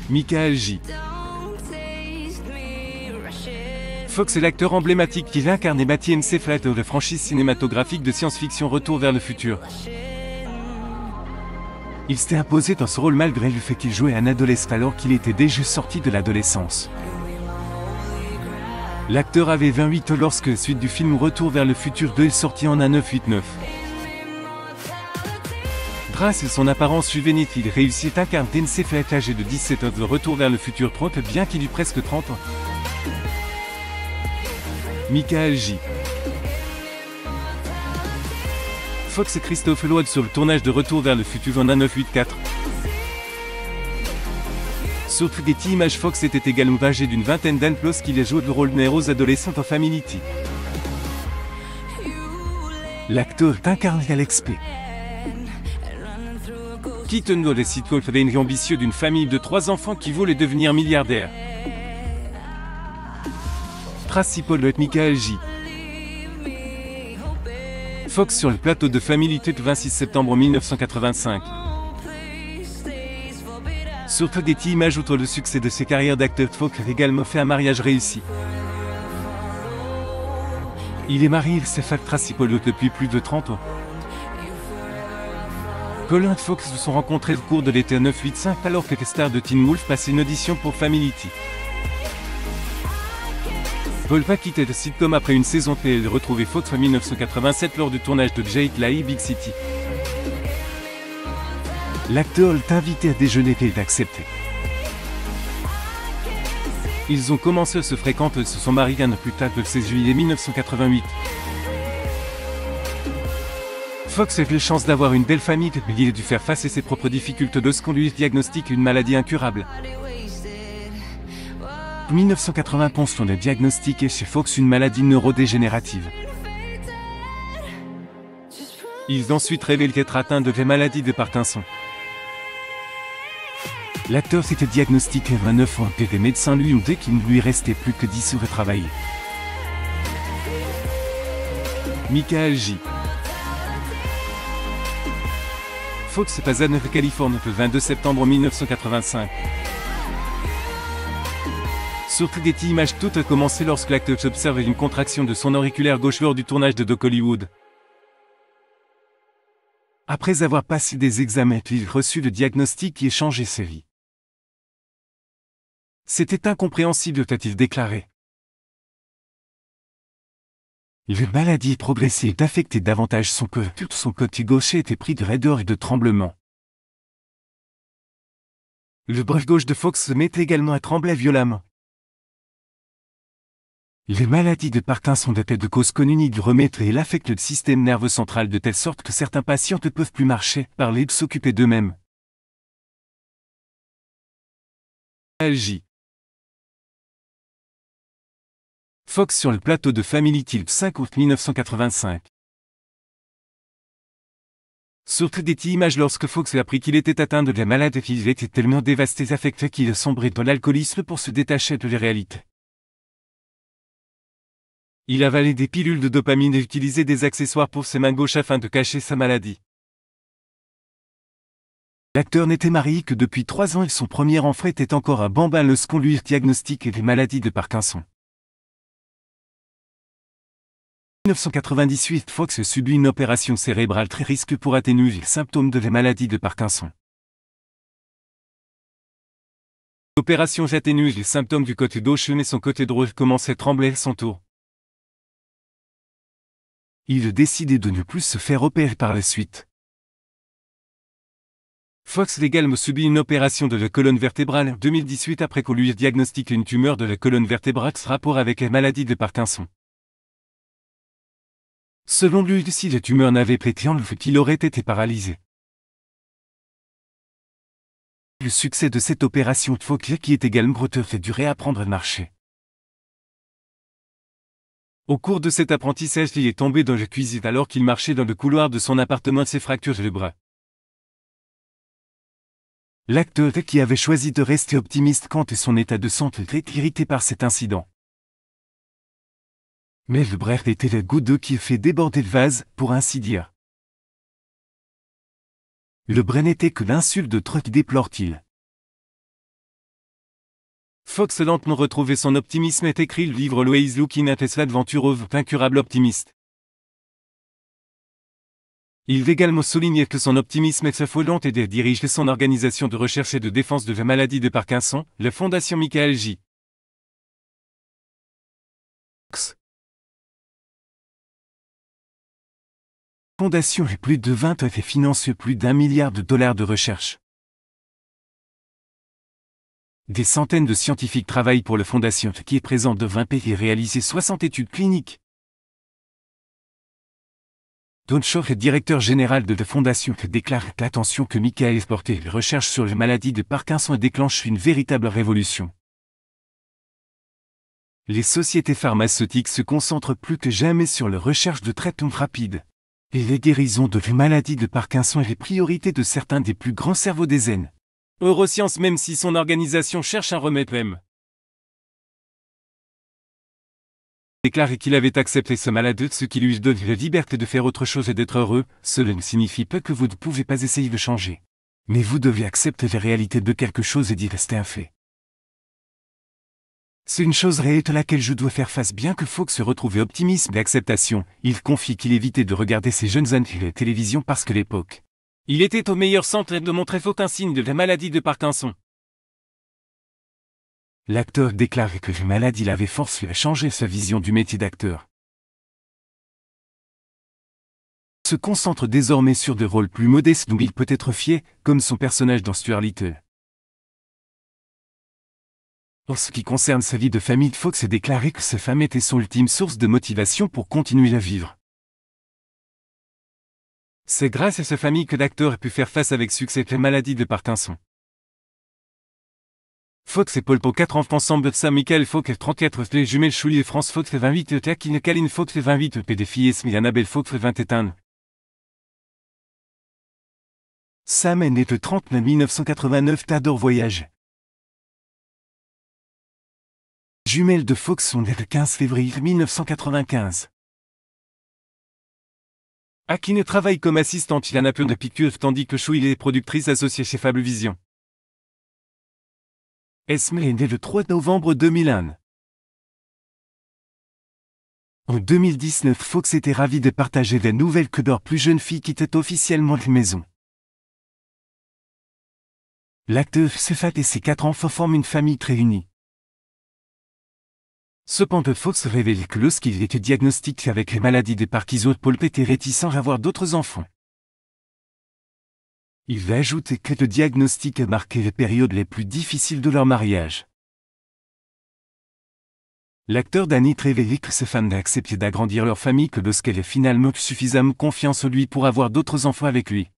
Michael J. Fox est l'acteur emblématique qui incarne Marty McFly de la franchise cinématographique de science-fiction Retour vers le futur. Il s'était imposé dans ce rôle malgré le fait qu'il jouait un adolescent alors qu'il était déjà sorti de l'adolescence. L'acteur avait 28 ans lorsque la suite du film Retour vers le futur 2 est sorti en 1989. Grâce à son apparence juvénile, il réussit à incarner McFly âgé de 17 ans de Retour vers le futur 30 bien qu'il eût presque 30 ans. Michael J. Fox et Christophe Lloyd sur le tournage de Retour vers le futur en 1984. Sur Getty Images, Fox était également âgé d'une vingtaine d'années lorsqu'il a joué le rôle de Rose adolescente en Family Tea. L'acteur incarne Alex P. Keaton dans les sitcoms avait une vie ambitieuse d'une famille de 3 enfants qui voulait devenir milliardaire. Principal de Michael J. Fox sur le plateau de Family Tea le 26 septembre 1985. Sur Getty Images, outre le succès de ses carrières d'acteur, Fox a également fait un mariage réussi. Il est marié avec Stephanie Principal depuis plus de 30 ans. Colin et Fox se sont rencontrés au cours de l'été 1985 alors que les stars de Teen Wolf passaient une audition pour Family Tea. Paul va quitter le sitcom après une saison et il retrouvait Fox en 1987 lors du tournage de Jake Lie Big City. L'acteur l'a invité à déjeuner et il a accepté. Ils ont commencé à se fréquenter et se sont mariés un an plus tard le 16 juillet 1988. Fox a eu la chance d'avoir une belle famille, mais il a dû faire face à ses propres difficultés lorsqu'on lui diagnostique une maladie incurable. En 1991, on a diagnostiqué chez Fox une maladie neurodégénérative. Ils ont ensuite révélé être atteint de la maladie de Parkinson. L'acteur s'était diagnostiqué à 29 ans et les médecins lui ont dit qu'il ne lui restait plus que 10 jours à travailler. Michael J. Fox est basé en Californie le 22 septembre 1985. Sur Getty Images, tout a commencé lorsque l'acteur observe une contraction de son auriculaire gauche lors du tournage de Doc Hollywood. Après avoir passé des examens, il reçut le diagnostic qui a changé sa vie. C'était incompréhensible, a-t-il déclaré. La maladie progressée et affectait davantage son côté gauche était pris de raideur et de tremblement. Le bras gauche de Fox se met également à trembler violemment. Les maladies de Parkinson étaient de cause connue ni de remède et affectent le système nerveux central de telle sorte que certains patients ne peuvent plus marcher, parler ou s'occuper d'eux-mêmes. J. Fox sur le plateau de Family Tea le 5 août 1985. Sur Getty Images, lorsque Fox a appris qu'il était atteint de la maladie, il était tellement dévasté et affecté qu'il a sombré dans l'alcoolisme pour se détacher de la réalité. Il avalait des pilules de dopamine et utilisait des accessoires pour ses mains gauches afin de cacher sa maladie. L'acteur n'était marié que depuis 3 ans et son premier enfant était encore un bambin lorsqu'on lui diagnostiquait les maladies de Parkinson. En 1998, Fox subit une opération cérébrale très risquée pour atténuer les symptômes de la maladie de Parkinson. L'opération atténue les symptômes du côté gauche mais son côté droit commençait à trembler à son tour. Il a décidé de ne plus se faire opérer par la suite. Fox également subit une opération de la colonne vertébrale en 2018 après qu'on lui ait diagnostiqué une tumeur de la colonne vertébrale en rapport avec la maladie de Parkinson. Selon lui, si la tumeur n'avait pas été enlevée, il aurait été paralysé. Le succès de cette opération de Fox qui est également breton fait du réapprendre à marcher. Au cours de cet apprentissage, il est tombé dans la cuisine alors qu'il marchait dans le couloir de son appartement et s'est fracturé le bras. L'acteur qui avait choisi de rester optimiste quant à son état de santé était irrité par cet incident. Mais le bref était la goutte d'eau qui fait déborder le vase, pour ainsi dire. Le vrai n'était que l'insulte de Truck, déplore-t-il. Fox lentement retrouvé son optimisme et écrit le livre Always Looking at Tesla Adventure of Incurable Optimist. Il va également souligner que son optimisme est affolant et dirige son organisation de recherche et de défense de la maladie de Parkinson, la Fondation Michael J. Fox. Fondation et plus de 20 et finance plus d'1 milliard de dollars de recherche. Des centaines de scientifiques travaillent pour la Fondation qui est présente de 20 pays et réalisé 60 études cliniques. Don Shore est directeur général de la Fondation déclare l'attention que Michael porté les recherches sur la maladie de Parkinson déclenche une véritable révolution. Les sociétés pharmaceutiques se concentrent plus que jamais sur la recherche de traitements rapides. Et les guérisons de la maladie de Parkinson est les priorités de certains des plus grands cerveaux des zen. Euroscience même si son organisation cherche un remède même. Déclaré qu'il avait accepté ce malade, ce qui lui donne la liberté de faire autre chose et d'être heureux, cela ne signifie pas que vous ne pouvez pas essayer de changer. Mais vous devez accepter la réalité de quelque chose et d'y rester un fait. C'est une chose réelle à laquelle je dois faire face bien que Fox se retrouve optimisme et acceptation, il confie qu'il évitait de regarder ces jeunes années à la télévision parce que l'époque. Il était au meilleur centre de montrer aucun signe de la maladie de Parkinson. L'acteur déclare que la maladie l'avait forcé à changer sa vision du métier d'acteur. Se concentre désormais sur des rôles plus modestes dont il peut être fier, comme son personnage dans Stuart Little. En ce qui concerne sa vie de famille, Fox a déclaré que sa femme était son ultime source de motivation pour continuer à vivre. C'est grâce à sa famille que l'acteur a pu faire face avec succès à la maladie de Parkinson. Fox et Paul Pau 4 enfants ensemble Sam Michael Fox 34 les jumelles Chouli et France Fox 28 Takine Kaline Fox 28 des filles Esme et Annabelle Fox 21. Sam est né le 30 mai 1989 Tador Voyage. Jumelles de Fox sont nées le 15 février 1995. Akine travaille comme assistante il a peu de piqûres tandis que Chouli est productrice associée chez Fablevision. Esme est née le 3 novembre 2001. En 2019, Fox était ravi de partager la nouvelle que leur plus jeune fille quittait officiellement la maison. L'acteur Sefat et ses 4 enfants forment une famille très unie. Cependant, Fox révèle que lorsqu'il était diagnostiqué avec les maladies de Parkinson, Paul était réticent à avoir d'autres enfants. Il va ajouter que le diagnostic a marqué les périodes les plus difficiles de leur mariage. L'acteur Danny révèle que sa femme n'a accepté d'agrandir leur famille que lorsqu'elle a finalement suffisamment confiance en lui pour avoir d'autres enfants avec lui.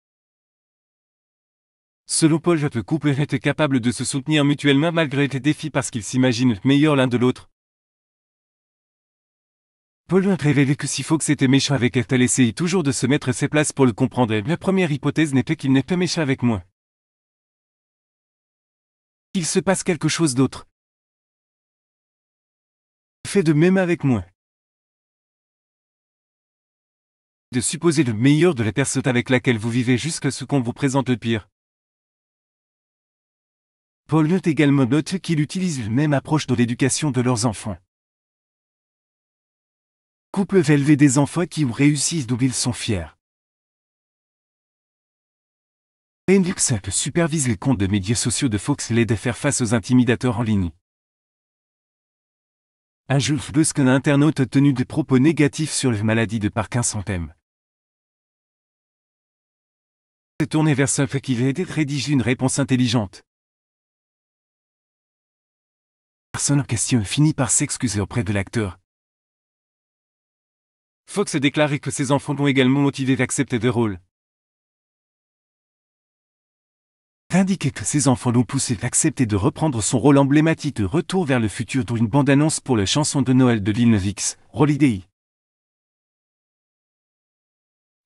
Selon Paul, le couple était capable de se soutenir mutuellement malgré les défis parce qu'ils s'imaginent meilleurs l'un de l'autre. Paul a révélé que si Fox était méchant avec elle, elle essayait toujours de se mettre à ses places pour le comprendre. La première hypothèse n'était qu'il n'est pas méchant avec moi. Il se passe quelque chose d'autre. Fait de même avec moi. De supposer le meilleur de la personne avec laquelle vous vivez jusqu'à ce qu'on vous présente le pire. Paul note également qu'il utilise la même approche dans l'éducation de leurs enfants. Couple va élever des enfants qui ont réussi dont ils sont fiers. Hendrix supervise les comptes de médias sociaux de Fox et l'aide à faire face aux intimidateurs en ligne. Un jour, lorsqu'un internaute a tenu des propos négatifs sur la maladie de Parkinson thème. s'est tourné vers ce fait qu'il a aidé à rédiger une réponse intelligente. La personne en question finit par s'excuser auprès de l'acteur. Fox a déclaré que ses enfants l'ont également motivé d'accepter le rôle. Indiqué que ses enfants l'ont poussé à accepter de reprendre son rôle emblématique de Retour vers le futur dans une bande-annonce pour la chanson de Noël de Lil Nas X, Holiday.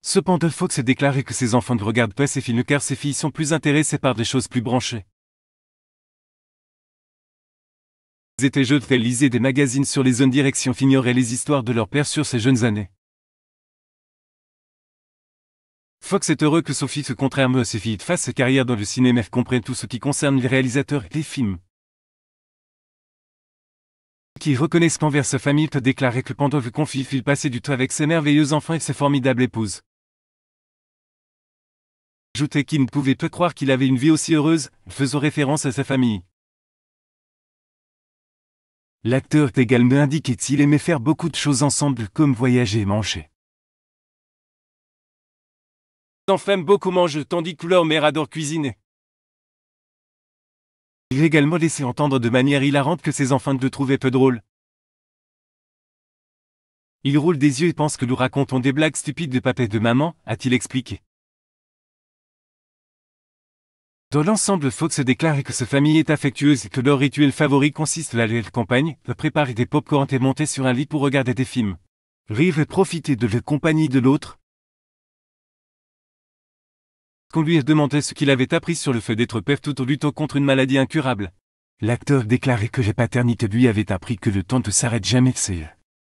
Cependant, Fox a déclaré que ses enfants ne regardent pas ces films car ses filles sont plus intéressées par des choses plus branchées. Ils étaient jeunes, elles lisaient des magazines sur les zones direction, ignoraient les histoires de leur père sur ses jeunes années. Fox est heureux que Sophie, contrairement à ses filles, fasse sa carrière dans le cinéma et comprenne tout ce qui concerne les réalisateurs et les films. Qui reconnaissent qu'envers sa famille, te déclarait que pendant le conflit, il passait du temps avec ses merveilleux enfants et ses formidables épouses. Ajoutait qu'il ne pouvait pas croire qu'il avait une vie aussi heureuse, faisant référence à sa famille. L'acteur a également indiqué qu'il aimait faire beaucoup de choses ensemble comme voyager et manger. Les enfants aiment beaucoup manger, tandis que leur mère adore cuisiner. Il a également laissé entendre de manière hilarante que ses enfants le trouvaient peu drôle. Il roule des yeux et pense que nous racontons des blagues stupides de papa et de maman, a-t-il expliqué. Dans l'ensemble, Fox déclare que sa famille est affectueuse et que leur rituel favori consiste à aller à la campagne, de préparer des pop-corn et monter sur un lit pour regarder des films. Rire et profiter de la compagnie de l'autre. Qu'on lui a demandé ce qu'il avait appris sur le fait d'être père tout en luttant contre une maladie incurable. L'acteur déclarait que la paternité lui avait appris que le temps ne s'arrête jamais, c'est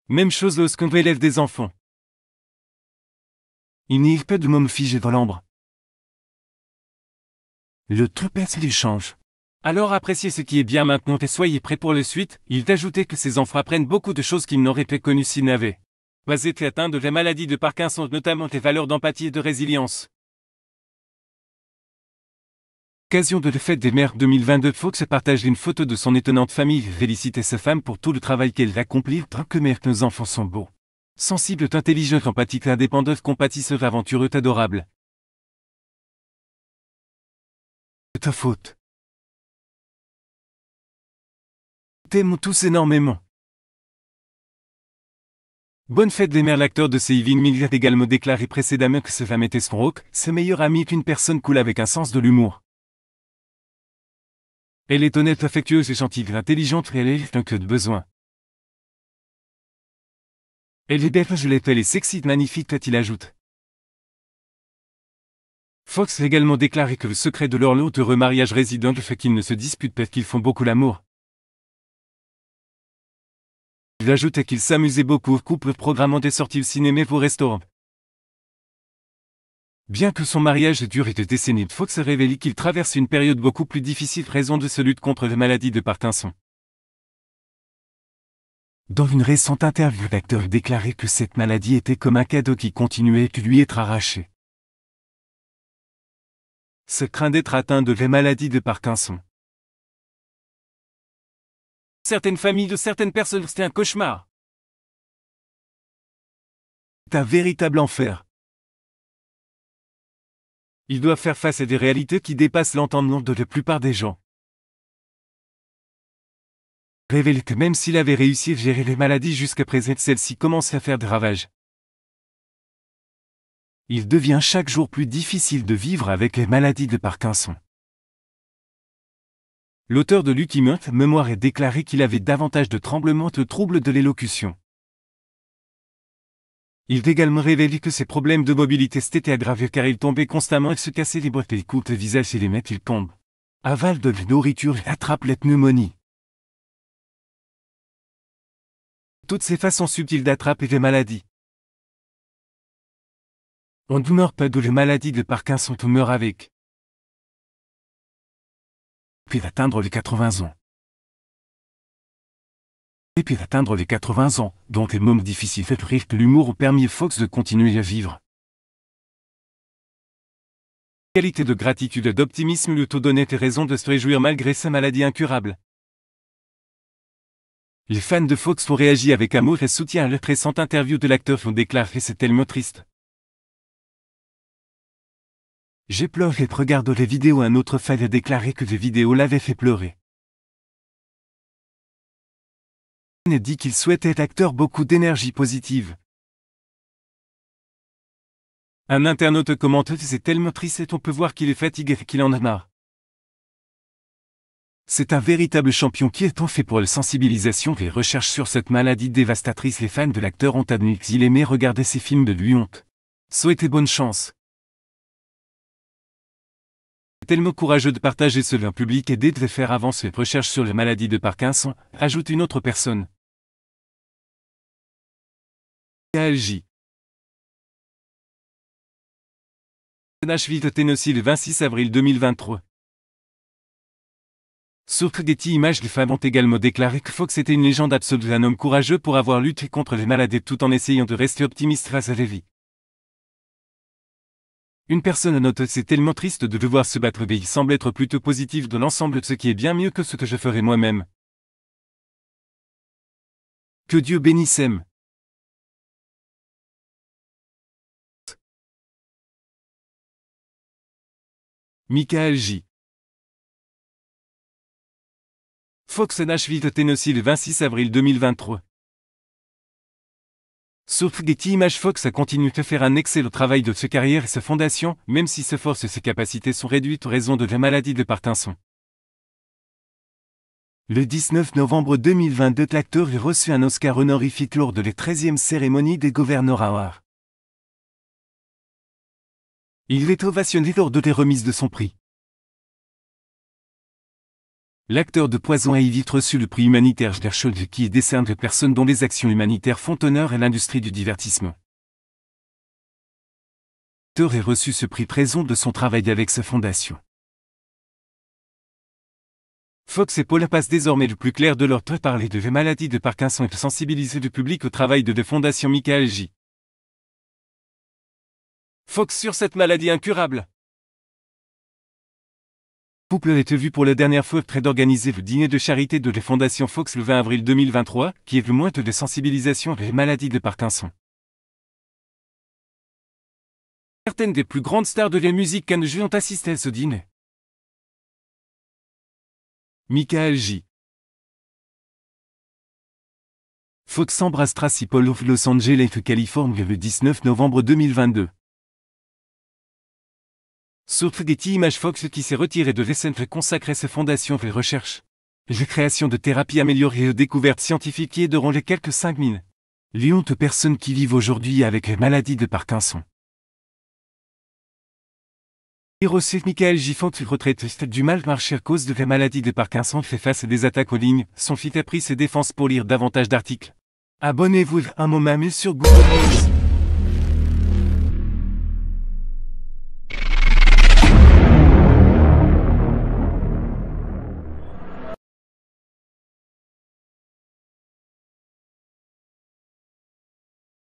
même chose lorsqu'on élève des enfants. Il n'y a pas de môme figé dans l'ombre. Le tout passe l'échange. Alors appréciez ce qui est bien maintenant et soyez prêts pour la suite. Il d'ajouter que ses enfants apprennent beaucoup de choses qu'ils n'auraient pas connues s'ils n'avaient pas été atteints de la maladie de Parkinson, notamment les valeurs d'empathie et de résilience. Occasion de la fête des mères 2022, Fox partage une photo de son étonnante famille et félicite sa femme pour tout le travail qu'elle accomplit. Tant que mère, nos enfants sont beaux, sensibles, intelligents, empathiques, indépendants, compatisseurs, aventureux, adorables. C'est ta faute. T'aimons tous énormément. Bonne fête des mères. L'acteur de Saving Miller a également déclaré précédemment que sa femme était son rock, sa meilleure amie, qu'une personne cool avec un sens de l'humour. Elle est honnête, affectueuse et gentille, intelligente et elle est un que de besoin. Elle est belle, je l'appelle, et sexy, magnifique, a-t-il ajoute. Fox a également déclaré que le secret de leur long heureux mariage réside dans le fait qu'ils ne se disputent pas, qu'ils font beaucoup l'amour. Il ajoutait qu'ils s'amusaient beaucoup au couple, programmant des sorties au cinéma ou au restaurant. Bien que son mariage dure des décennies, Fox a révélé qu'il traverse une période beaucoup plus difficile raison de sa lutte contre la maladie de Parkinson. Dans une récente interview, l'acteur déclarait que cette maladie était comme un cadeau qui continuait de lui être arraché. Se craint d'être atteint de la maladie de Parkinson. Certaines familles de certaines personnes, c'est un cauchemar. C'est un véritable enfer. Ils doivent faire face à des réalités qui dépassent l'entendement de la plupart des gens. Révèle que même s'il avait réussi à gérer les maladies jusqu'à présent, celles-ci commencent à faire des ravages. Il devient chaque jour plus difficile de vivre avec les maladies de Parkinson. L'auteur de Lucky Month Mémoire a déclaré qu'il avait davantage de tremblements, de troubles de l'élocution. Il a également révélé que ses problèmes de mobilité s'étaient aggravés car il tombait constamment et se cassait les boîtes, les coups, le visage et les mains, il tombe. Avale de la nourriture et attrape la pneumonie. Toutes ces façons subtiles d'attraper les maladies. On ne meurt pas de la maladie de Parkinson, on meurt avec. Puis d'atteindre les 80 ans. Et puis d'atteindre les 80 ans, dont les moments difficiles fait rire que l'humour ont permis à Fox de continuer à vivre. Qualité de gratitude et d'optimisme lui ont donné raison de se réjouir malgré sa maladie incurable. Les fans de Fox ont réagi avec amour et soutien à la récente interview de l'acteur, ont déclaré c'est tellement triste. J'ai pleuré et regarde les vidéos. Un autre fan a déclaré que les vidéos l'avaient fait pleurer. A dit qu'il souhaitait être acteur, beaucoup d'énergie positive. Un internaute commente c'est tellement triste et on peut voir qu'il est fatigué et qu'il en a marre. C'est un véritable champion qui est en fait pour la sensibilisation et recherche sur cette maladie dévastatrice. Les fans de l'acteur ont admis qu'il aimait regarder ses films de lui honte. Souhaitez bonne chance. Tellement courageux de partager cela en public et d'aider à faire avancer les recherches sur la maladie de Parkinson, ajoute une autre personne. KLJ. Nashville, Tennessee, le 26 avril 2023. Sur Getty Images, les femmes ont également déclaré que Fox était une légende absolue, un homme courageux pour avoir lutté contre les maladies tout en essayant de rester optimiste face à la vie. Une personne note: c'est tellement triste de devoir se battre, mais il semble être plutôt positif de l'ensemble, ce qui est bien mieux que ce que je ferais moi-même. Que Dieu bénisse M. Michael J. Fox, Nashville, Tennessee, le 26 avril 2023. Sur Getty Images, Fox a continué de faire un excellent travail de sa carrière et sa fondation, même si ses forces et ses capacités sont réduites en raison de la maladie de Parkinson. Le 19 novembre 2022, l'acteur a reçu un Oscar honorifique lors de la 13e cérémonie des Governors Awards. Il est ovationné lors de la remise de son prix. L'acteur de Poison a vite reçu le prix humanitaire Schlerschild, qui est décerné aux personnes dont les actions humanitaires font honneur à l'industrie du divertissement. L'acteur a reçu ce prix raison de son travail avec sa fondation. Fox et Paula passent désormais le plus clair de leur temps à parler de la maladie de Parkinson et de sensibiliser le public au travail de la fondation Michael J. Fox sur cette maladie incurable. Le couple a été vu pour la dernière fois près d'organiser le dîner de charité de la Fondation Fox le 20 avril 2023, qui est le mois de sensibilisation à la maladie de Parkinson. Certaines des plus grandes stars de la musique country ont assisté à ce dîner. Michael J. Fox embrasse Tracy Paul of Los Angeles, Californie le 19 novembre 2022. Sur Getty Images, Fox qui s'est retiré de l'SNF consacrer ses fondations aux recherches, la création de thérapies améliorées et aux découvertes scientifiques qui aideront les quelques 5000 millions de personnes qui vivent aujourd'hui avec la maladie de Parkinson. Hirosef Michael J. Fox, retraité du mal marché à cause de la maladie de Parkinson, fait face à des attaques en ligne. Son fils a pris ses défenses. Pour lire davantage d'articles, abonnez-vous à un moment sur Google News.